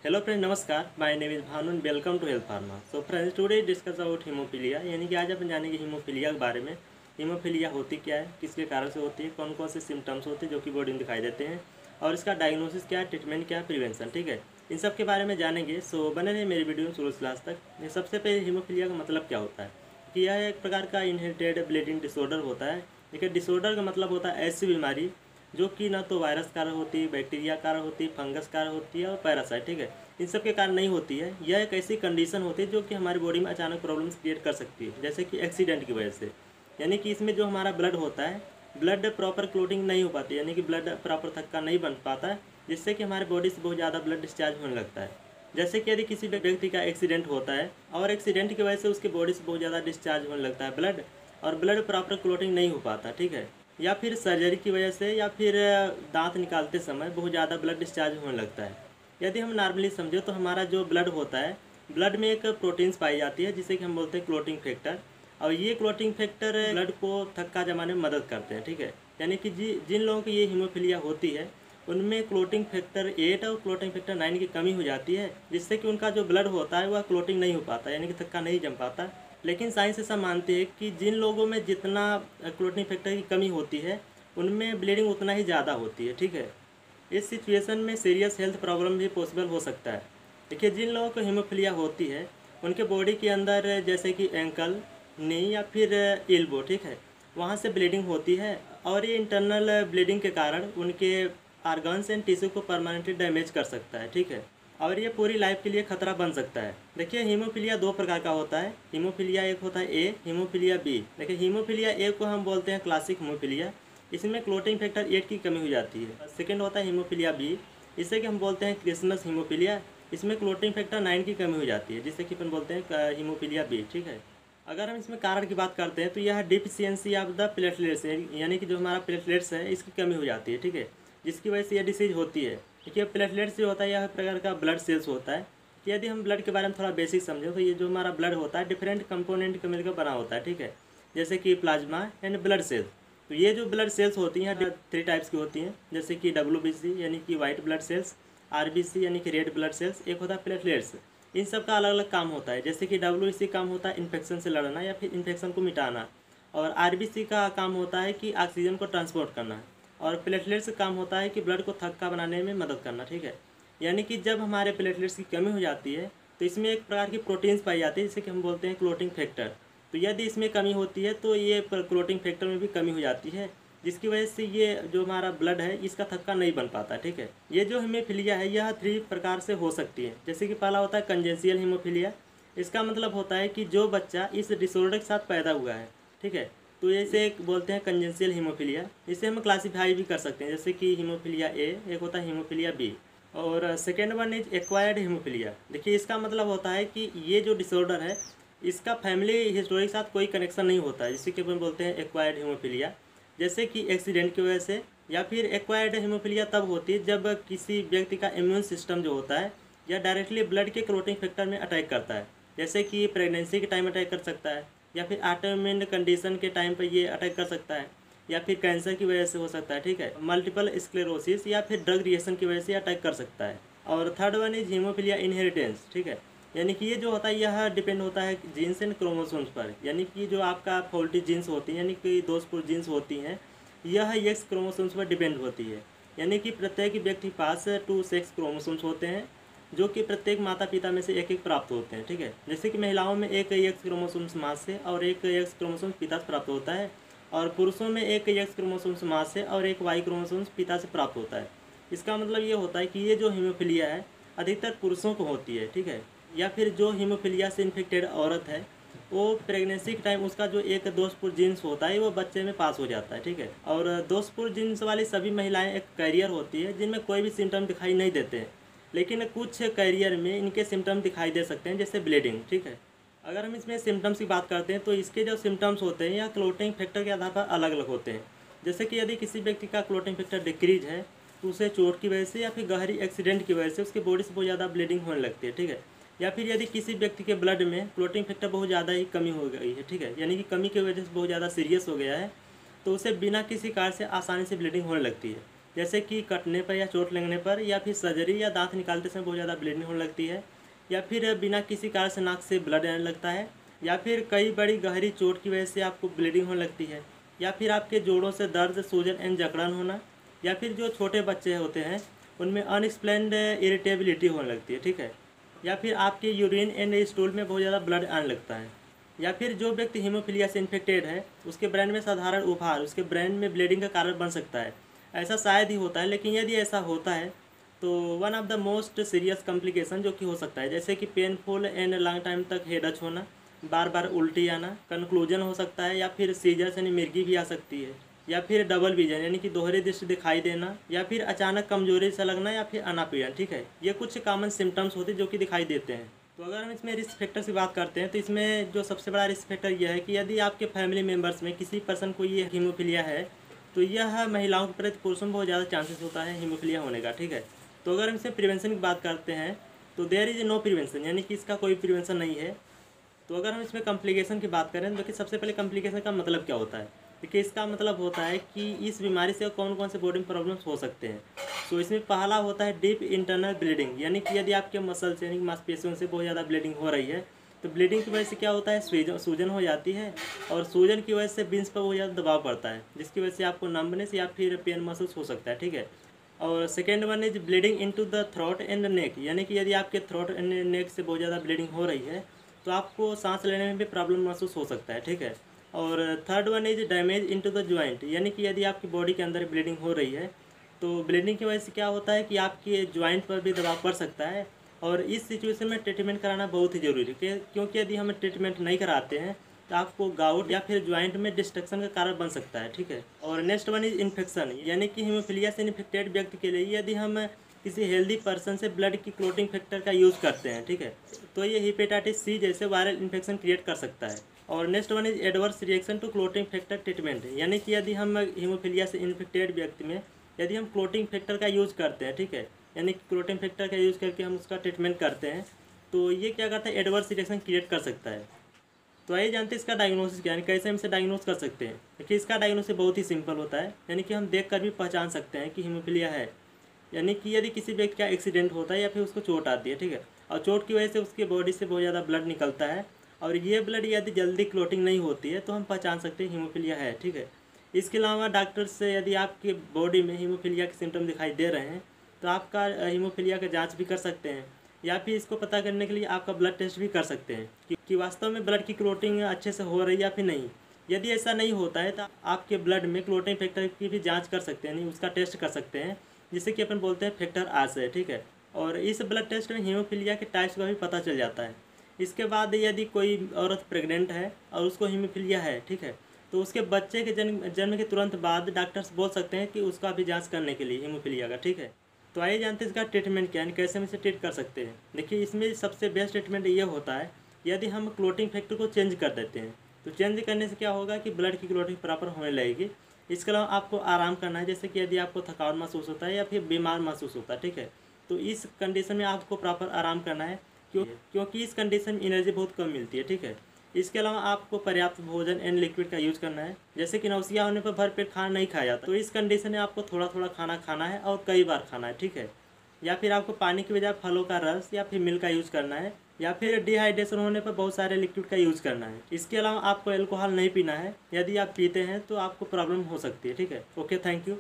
Hello friend, नमस्कार। My name is Bhanu and welcome to health pharma. So friends, today discuss about haemophilia, यानी कि आज अपन जानेंगे haemophilia के बारे में। हीमोफीलिया होती क्या है, किसके कारण से होती है, कौन कौन से सिम्टम्स होते हैं जो कि बॉडी में दिखाई देते हैं, और इसका डायग्नोसिस क्या है, ट्रीटमेंट क्या है, प्रिवेंशन। ठीक है, इन सब के बारे में जानेंगे। सो बने रहे मेरी वीडियो शुरू से लास्ट तक। सबसे पहले हीमोफीलिया का मतलब क्या होता है कि यह एक प्रकार का इनहेरिटेड ब्लीडिंग डिसऑर्डर होता है। देखिए, डिसऑर्डर का मतलब होता है ऐसी बीमारी जो कि ना तो वायरस कारण होती है, बैक्टीरिया कारण होती है, फंगस कारण होती है और पैरासाइट। ठीक है, इन सब के कारण नहीं होती है। यह एक ऐसी कंडीशन होती है जो कि हमारी बॉडी में अचानक प्रॉब्लम्स क्रिएट कर सकती है, जैसे कि एक्सीडेंट की वजह से। यानी कि इसमें जो हमारा ब्लड होता है, ब्लड प्रॉपर क्लोटिंग नहीं हो पाती, यानी कि ब्लड प्रॉपर थक्का नहीं बन पाता है, जिससे कि हमारे बॉडी से बहुत ज़्यादा ब्लड डिस्चार्ज होने लगता है। जैसे कि यदि किसी व्यक्ति का एक्सीडेंट होता है और एक्सीडेंट की वजह से उसकी बॉडी से बहुत ज़्यादा डिस्चार्ज होने लगता है ब्लड, और ब्लड प्रॉपर क्लोटिंग नहीं हो पाता। ठीक है, या फिर सर्जरी की वजह से, या फिर दांत निकालते समय बहुत ज़्यादा ब्लड डिस्चार्ज होने लगता है। यदि हम नॉर्मली समझो तो हमारा जो ब्लड होता है, ब्लड में एक प्रोटीन्स पाई जाती है जिसे कि हम बोलते हैं क्लोटिंग फैक्टर। और ये क्लोटिंग फैक्टर ब्लड को थक्का जमाने में मदद करते हैं। ठीक है, यानी कि जिन लोगों की ये हीमोफीलिया होती है उनमें क्लोटिंग फैक्टर 8 और क्लोटिंग फैक्टर 9 की कमी हो जाती है, जिससे कि उनका जो ब्लड होता है वह क्लोटिंग नहीं हो पाता, यानी कि थक्का नहीं जम पाता। लेकिन साइंस ऐसा मानती है कि जिन लोगों में जितना क्लोटिंग फैक्टर की कमी होती है उनमें ब्लीडिंग उतना ही ज़्यादा होती है। ठीक है, इस सिचुएशन में सीरियस हेल्थ प्रॉब्लम भी पॉसिबल हो सकता है। देखिए, जिन लोगों को हीमोफीलिया होती है उनके बॉडी के अंदर जैसे कि एंकल, नी या फिर एल्बो, ठीक है, वहाँ से ब्लीडिंग होती है। और ये इंटरनल ब्लीडिंग के कारण उनके आर्गन्स एंड टिश्यू को परमानेंटली डैमेज कर सकता है। ठीक है, और ये पूरी लाइफ के लिए खतरा बन सकता है। देखिए, हीमोफीलिया दो प्रकार का होता है। हीमोफीलिया एक होता है ए, हीमोफीलिया बी। देखिए, हीमोफीलिया ए को हम बोलते हैं क्लासिक हीमोफीलिया, इसमें क्लोटिंग फैक्टर 8 की कमी हो जाती है। सेकेंड होता है हीमोफीलिया बी, इसे कि हम बोलते हैं क्रिसमस हीमोफीलिया, इसमें क्लोटिंग फैक्टर 9 की कमी हो जाती है, जिससे कि अपन बोलते हैं हीमोफीलिया बी। ठीक है, अगर हम इसमें कारण की बात करते हैं तो यह डिफिशियंसी ऑफ द प्लेटलेट्स है, यानी कि जो हमारा प्लेटलेट्स है इसकी कमी हो जाती है। ठीक है, जिसकी वजह से यह डिसीज होती है। देखिए, प्लेटलेट्स जो होता है यह प्रकार का ब्लड सेल्स होता है। कि यदि हम ब्लड के बारे में थोड़ा बेसिक समझें तो ये जो हमारा ब्लड होता है डिफरेंट कंपोनेंट के मिलकर बना होता है। ठीक है, जैसे कि प्लाज्मा एंड ब्लड सेल्स। तो ये जो ब्लड सेल्स होती हैं 3 टाइप्स की होती हैं, जैसे कि WBC यानी कि वाइट ब्लड सेल्स, RBC यानी कि रेड ब्लड सेल्स, एक होता है प्लेटलेट्स। इन सब का अलग अलग काम होता है। जैसे कि WBC काम होता है इन्फेक्शन से लड़ना या फिर इन्फेक्शन को मिटाना, और RBC का काम होता है कि ऑक्सीजन को ट्रांसपोर्ट करना, और प्लेटलेट्स का काम होता है कि ब्लड को थक्का बनाने में मदद करना। ठीक है, यानी कि जब हमारे प्लेटलेट्स की कमी हो जाती है तो इसमें एक प्रकार की प्रोटीन्स पाई जाती है जिसे कि हम बोलते हैं क्लोटिंग फैक्टर। तो यदि इसमें कमी होती है तो ये क्लोटिंग फैक्टर में भी कमी हो जाती है, जिसकी वजह से ये जो हमारा ब्लड है इसका थक्का नहीं बन पाता। ठीक है, ये जो हीमोफीलिया है यह 3 प्रकार से हो सकती है। जैसे कि पहला होता है कंजेंशियल हीमोफीलिया। इसका मतलब होता है कि जो बच्चा इस डिसऑर्डर के साथ पैदा हुआ है, ठीक है, तो इसे एक बोलते हैं कंजेंशियल हीमोफीलिया। इसे हम क्लासीफाई भी कर सकते हैं, जैसे कि हीमोफीलिया ए, एक होता है हीमोफीलिया बी, और second one is acquired haemophilia. देखिए, इसका मतलब होता है कि ये जो डिसऑर्डर है इसका फैमिली हिस्टोरी के साथ कोई कनेक्शन नहीं होता है, जिससे कि अपन बोलते हैं एक्वायर्ड हीमोफीलिया। जैसे कि एक्सीडेंट की वजह से, या फिर एक्वायर्ड हीमोफीलिया तब होती है जब किसी व्यक्ति का इम्यून सिस्टम जो होता है या डायरेक्टली ब्लड के क्लोटिंग फैक्टर में अटैक करता है। जैसे कि प्रेगनेंसी के टाइम अटैक कर सकता है, या फिर ऑटोइम्यून कंडीशन के टाइम पर ये अटैक कर सकता है, या फिर कैंसर की वजह से हो सकता है। ठीक है, मल्टीपल स्क्लेरोसिस या फिर ड्रग रिएक्शन की वजह से अटैक कर सकता है। और third one is haemophilia inheritance. ठीक है, यानी कि ये जो होता है यह डिपेंड होता है जीन्स एंड क्रोमोसोम्स पर, यानी कि जो आपका फॉल्टी जीन्स होती हैं, यानी कि दोषपूर्ण जीन्स होती हैं, यह एक्स क्रोमोसोम्स पर डिपेंड होती है। यानी कि प्रत्येक व्यक्ति के पास 2 सेक्स क्रोमोसोम्स होते हैं, जो कि प्रत्येक माता पिता में से एक एक प्राप्त होते हैं। ठीक है, जैसे कि महिलाओं में एक एक्स क्रोमोसोम्स माँ से और एक एक्स क्रोमोसोम्स पिता से प्राप्त होता है, और पुरुषों में एक एक्स क्रोमोसोम्स माँ से और एक वाई क्रोमोसोम्स पिता से प्राप्त होता है। इसका मतलब ये होता है कि ये जो हीमोफीलिया है अधिकतर पुरुषों को होती है। ठीक है, या फिर जो हीमोफीलिया से इन्फेक्टेड औरत है वो प्रेगनेंसी के टाइम उसका जो एक दोषपूर्ण जीन्स होता है वो बच्चे में पास हो जाता है। ठीक है, और दोषपूर्ण जीन्स वाली सभी महिलाएं एक कैरियर होती है जिनमें कोई भी सिम्टम दिखाई नहीं देते हैं, लेकिन कुछ कैरियर में इनके सिम्टम दिखाई दे सकते हैं, जैसे ब्लीडिंग। ठीक है, अगर हम इसमें सिम्टम्स की बात करते हैं तो इसके जो सिम्टम्स होते हैं या क्लोटिंग फैक्टर के आधार पर अलग अलग होते हैं। जैसे कि यदि किसी व्यक्ति का क्लोटिंग फैक्टर डिक्रीज है तो उसे चोट की वजह से या फिर गहरी एक्सीडेंट की वजह से उसकी बॉडी से बहुत ज़्यादा ब्लीडिंग होने लगती है। ठीक है, या फिर यदि किसी व्यक्ति के ब्लड में क्लोटिंग फैक्टर बहुत ज़्यादा ही कमी हो गई है, ठीक है, यानी कि कमी की वजह से बहुत ज़्यादा सीरियस हो गया है, तो उसे बिना किसी कारण से आसानी से ब्लीडिंग होने लगती है। जैसे कि कटने पर या चोट लगने पर, या फिर सर्जरी या दांत निकालते समय बहुत ज़्यादा ब्लीडिंग होने लगती है, या फिर बिना किसी कारण से नाक से ब्लड आने लगता है, या फिर कई बड़ी गहरी चोट की वजह से आपको ब्लीडिंग होने लगती है, या फिर आपके जोड़ों से दर्द, सूजन एंड जकड़न होना, या फिर जो छोटे बच्चे होते हैं उनमें अनएक्सप्लेन्ड इरिटेबिलिटी होने लगती है, ठीक है, या फिर आपके यूरिन एंड स्टूल में बहुत ज़्यादा ब्लड आने लगता है, या फिर जो व्यक्ति हीमोफीलिया से इन्फेक्टेड है उसके ब्रेन में साधारण उभार उसके ब्रेन में ब्लीडिंग का कारण बन सकता है। ऐसा शायद ही होता है, लेकिन यदि ऐसा होता है तो one of the most serious complication जो कि हो सकता है, जैसे कि पेनफुल एंड लॉन्ग टाइम तक हेडच होना, बार बार उल्टी आना, कंक्लूजन हो सकता है, या फिर सीजर्स यानी मिर्गी भी आ सकती है, या फिर डबल विजन यानी कि दोहरी दृष्टि दिखाई देना, या फिर अचानक कमजोरी सा लगना, या फिर अनापीड़न, ठीक है। ये कुछ कॉमन सिम्टम्स होते हैं जो कि दिखाई देते हैं। तो अगर हम इसमें रिस्क फैक्टर की बात करते हैं तो इसमें जो सबसे बड़ा रिस्क फैक्टर यह है कि यदि आपके फैमिली मेम्बर्स में किसी पर्सन को ये हीमोफीलिया है तो यह महिलाओं के प्रति पुरुषों में बहुत ज़्यादा चांसेस होता है हीमोफीलिया होने का, ठीक है। तो अगर हम इसमें प्रिवेंशन की बात करते हैं तो देयर इज़ नो प्रिवेंशन, यानी कि इसका कोई प्रिवेंशन नहीं है। तो अगर हम इसमें कॉम्प्लिकेशन की बात करें तो देखिए सबसे पहले कॉम्प्लिकेशन का मतलब क्या होता है। देखिए इसका मतलब होता है कि इस बीमारी से कौन कौन से बॉडी में प्रॉब्लम्स हो सकते हैं। तो इसमें पहला होता है डीप इंटरनल ब्लीडिंग, यानी कि यदि आपके मसल्स यानी मांसपेशियों से बहुत ज़्यादा ब्लीडिंग हो रही है तो ब्लीडिंग की वजह से क्या होता है, सूजन हो जाती है, और सूजन की वजह से बिन्स पर बहुत ज़्यादा दबाव पड़ता है जिसकी वजह से आपको नंबनेस या फिर पेन महसूस हो सकता है, ठीक है। और second one is bleeding into the throat and neck, यानी कि यदि आपके थ्रोट एंड नेक से बहुत ज़्यादा ब्लीडिंग हो रही है तो आपको सांस लेने में भी प्रॉब्लम महसूस हो सकता है, ठीक है। और third one is damage into the joint, यानी कि यदि आपकी बॉडी के अंदर ब्लीडिंग हो रही है तो ब्लीडिंग की वजह से क्या होता है कि आपके ज्वाइंट पर भी दबाव पड़ सकता है, और इस सिचुएशन में ट्रीटमेंट कराना बहुत ही ज़रूरी है क्योंकि यदि हम ट्रीटमेंट नहीं कराते हैं तो आपको गाउट या फिर ज्वाइंट में डिस्ट्रक्शन का कारण बन सकता है, ठीक है। और नेक्स्ट वन इज इन्फेक्शन, यानी कि हीमोफीलिया से इन्फेक्टेड व्यक्ति के लिए यदि हम किसी हेल्दी पर्सन से ब्लड की क्लोटिंग फैक्टर का यूज़ करते हैं, ठीक है, तो ये हेपेटाइटिस सी जैसे वायरल इन्फेक्शन क्रिएट कर सकता है। और next one is adverse reaction to clotting factor treatment, यानी कि यदि हम हीमोफीलिया से इन्फेक्टेड व्यक्ति में यदि हम क्लोटिंग फैक्टर का यूज़ करते हैं, ठीक है, यानी कि क्लोटिंग फैक्टर का यूज़ करके हम उसका ट्रीटमेंट करते हैं तो ये क्या करता है, एडवर्स रिएक्शन क्रिएट कर सकता है। तो आइए जानते हैं इसका डायग्नोसिस क्या है, कैसे हम इसे डायग्नोस कर सकते हैं। देखिए इसका डायग्नोसिस बहुत ही सिंपल होता है, यानी कि हम देख कर भी पहचान सकते हैं कि हीमोफीलिया है। यानी कि यदि किसी व्यक्ति का एक्सीडेंट होता है या फिर उसको चोट आती है, ठीक है, और चोट की वजह से उसके बॉडी से बहुत ज़्यादा ब्लड निकलता है, और ये ब्लड यदि जल्दी क्लोटिंग नहीं होती है तो हम पहचान सकते हैं हीमोफीलिया है, ठीक है। इसके अलावा डॉक्टर से यदि आपके बॉडी में हीमोफीलिया के सिम्टम दिखाई दे रहे हैं तो आपका हीमोफीलिया का जांच भी कर सकते हैं, या फिर इसको पता करने के लिए आपका ब्लड टेस्ट भी कर सकते हैं कि वास्तव में ब्लड की क्लोटिंग अच्छे से हो रही है या फिर नहीं। यदि ऐसा नहीं होता है तो आपके ब्लड में क्लोटिंग फैक्टर की भी जांच कर सकते हैं, नहीं उसका टेस्ट कर सकते हैं, जिसे कि अपन बोलते हैं फैक्टर आशय, ठीक है। और इस ब्लड टेस्ट में हीमोफीलिया के टाइप्स का भी पता चल जाता है। इसके बाद यदि कोई औरत प्रेग्नेंट है और उसको हीमोफीलिया है, ठीक है, तो उसके बच्चे के जन्म के तुरंत बाद डॉक्टर्स बोल सकते हैं कि उसका भी जांच करने के लिए हीमोफीलिया का, ठीक है। तो आइए जानते हैं इसका ट्रीटमेंट क्या है, कैसे हम इसे ट्रीट कर सकते हैं। देखिए इसमें सबसे बेस्ट ट्रीटमेंट ये होता है यदि हम क्लोटिंग फैक्टर को चेंज कर देते हैं। तो चेंज करने से क्या होगा कि ब्लड की क्लोटिंग प्रॉपर होने लगेगी। इसके अलावा आपको आराम करना है, जैसे कि यदि आपको थकान महसूस होता है या फिर बीमार महसूस होता है, ठीक है, तो इस कंडीशन में आपको प्रॉपर आराम करना है क्योंकि इस कंडीशन में एनर्जी बहुत कम मिलती है, ठीक है। इसके अलावा आपको पर्याप्त भोजन एंड लिक्विड का यूज़ करना है, जैसे कि नौसिया होने पर भरपेट खाना नहीं खाया जाता, तो इस कंडीशन में आपको थोड़ा थोड़ा खाना खाना है और कई बार खाना है, ठीक है। या फिर आपको पानी की बजाय फलों का रस या फिर मिल्क का यूज़ करना है, या फिर डिहाइड्रेशन होने पर बहुत सारे लिक्विड का यूज़ करना है। इसके अलावा आपको अल्कोहल नहीं पीना है, यदि आप पीते हैं तो आपको प्रॉब्लम हो सकती है, ठीक है। Okay, thank you.